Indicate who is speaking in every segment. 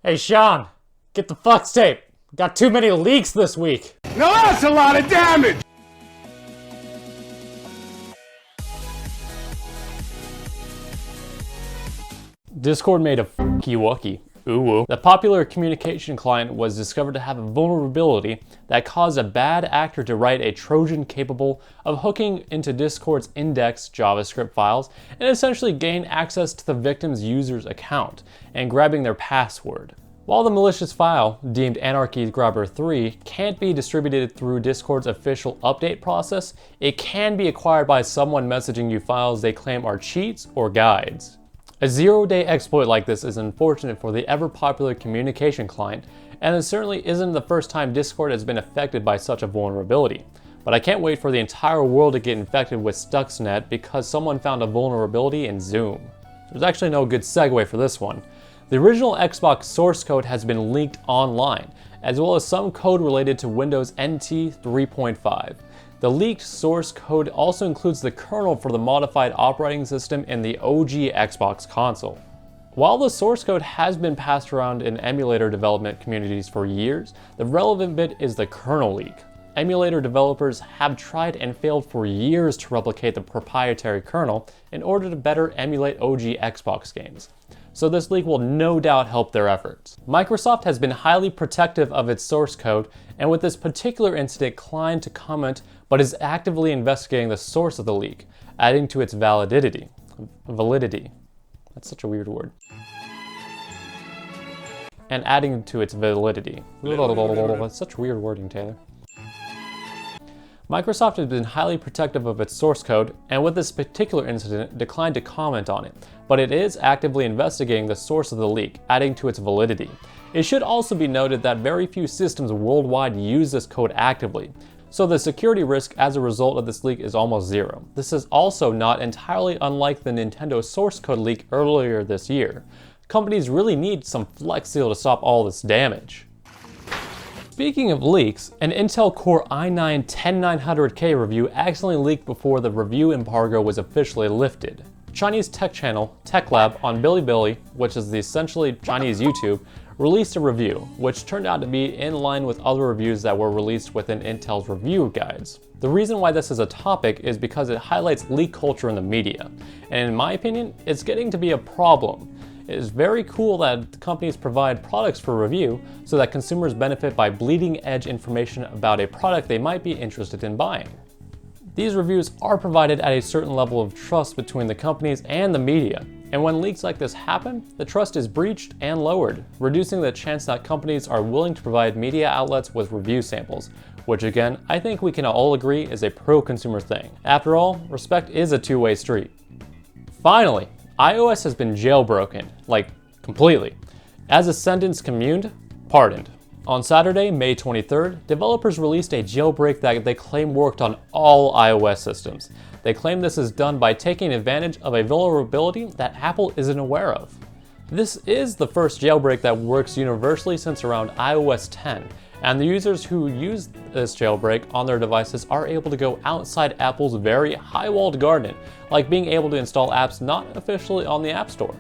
Speaker 1: Hey Sean, get the fuck tape. Got too many leaks this week.
Speaker 2: Now that's a lot of damage!
Speaker 1: Discord made a f***y wucky. Ooh. The popular communication client was discovered to have a vulnerability that caused a bad actor to write a Trojan capable of hooking into Discord's index JavaScript files and essentially gain access to the victim's user's account and grabbing their password. While the malicious file, deemed Anarchy Grabber 3, can't be distributed through Discord's official update process, it can be acquired by someone messaging you files they claim are cheats or guides. A zero-day exploit like this is unfortunate for the ever-popular communication client, and it certainly isn't the first time Discord has been affected by such a vulnerability. But I can't wait for the entire world to get infected with Stuxnet because someone found a vulnerability in Zoom. There's actually no good segue for this one. The original Xbox source code has been leaked online, as well as some code related to Windows NT 3.5. The leaked source code also includes the kernel for the modified operating system in the OG Xbox console. While the source code has been passed around in emulator development communities for years, the relevant bit is the kernel leak. Emulator developers have tried and failed for years to replicate the proprietary kernel in order to better emulate OG Xbox games. So this leak will no doubt help their efforts. Microsoft has been highly protective of its source code, and with this particular incident declined to comment, but is actively investigating the source of the leak, adding to its validity. That's such a weird word. And adding to its validity. That's such weird wording, Taylor. Microsoft has been highly protective of its source code, and with this particular incident declined to comment on it, but it is actively investigating the source of the leak, adding to its validity. It should also be noted that very few systems worldwide use this code actively, so the security risk as a result of this leak is almost zero. This is also not entirely unlike the Nintendo source code leak earlier this year. Companies really need some Flex Seal to stop all this damage. Speaking of leaks, an Intel Core i9-10900K review accidentally leaked before the review embargo was officially lifted. Chinese tech channel TechLab on Bilibili, which is the essentially Chinese YouTube, released a review, which turned out to be in line with other reviews that were released within Intel's review guides. The reason why this is a topic is because it highlights leak culture in the media, and in my opinion, it's getting to be a problem. It is very cool that companies provide products for review so that consumers benefit by bleeding edge information about a product they might be interested in buying. These reviews are provided at a certain level of trust between the companies and the media, and when leaks like this happen, the trust is breached and lowered, reducing the chance that companies are willing to provide media outlets with review samples, which again, I think we can all agree is a pro-consumer thing. After all, respect is a two-way street. Finally, iOS has been jailbroken, like completely. As a sentence communed, pardoned. On Saturday, May 23rd, developers released a jailbreak that they claim worked on all iOS systems. They claim this is done by taking advantage of a vulnerability that Apple isn't aware of. This is the first jailbreak that works universally since around iOS 10, and the users who use this jailbreak on their devices are able to go outside Apple's very high-walled garden, like being able to install apps not officially on the App Store.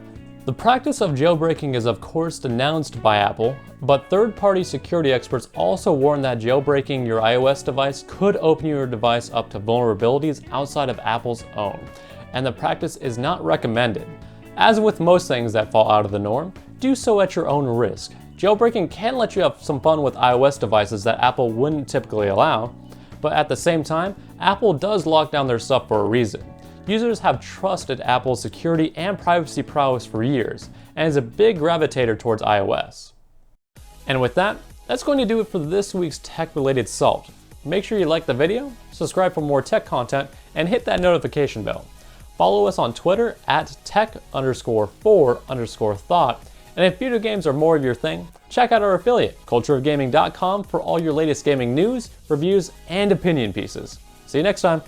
Speaker 1: The practice of jailbreaking is of course denounced by Apple, but third-party security experts also warn that jailbreaking your iOS device could open your device up to vulnerabilities outside of Apple's own, and the practice is not recommended. As with most things that fall out of the norm, do so at your own risk. Jailbreaking can let you have some fun with iOS devices that Apple wouldn't typically allow, but at the same time, Apple does lock down their stuff for a reason. Users have trusted Apple's security and privacy prowess for years, and is a big gravitator towards iOS. And with that, that's going to do it for this week's tech-related salt. Make sure you like the video, subscribe for more tech content, and hit that notification bell. Follow us on Twitter at tech_for_thought, and if video games are more of your thing, check out our affiliate, cultureofgaming.com, for all your latest gaming news, reviews, and opinion pieces. See you next time.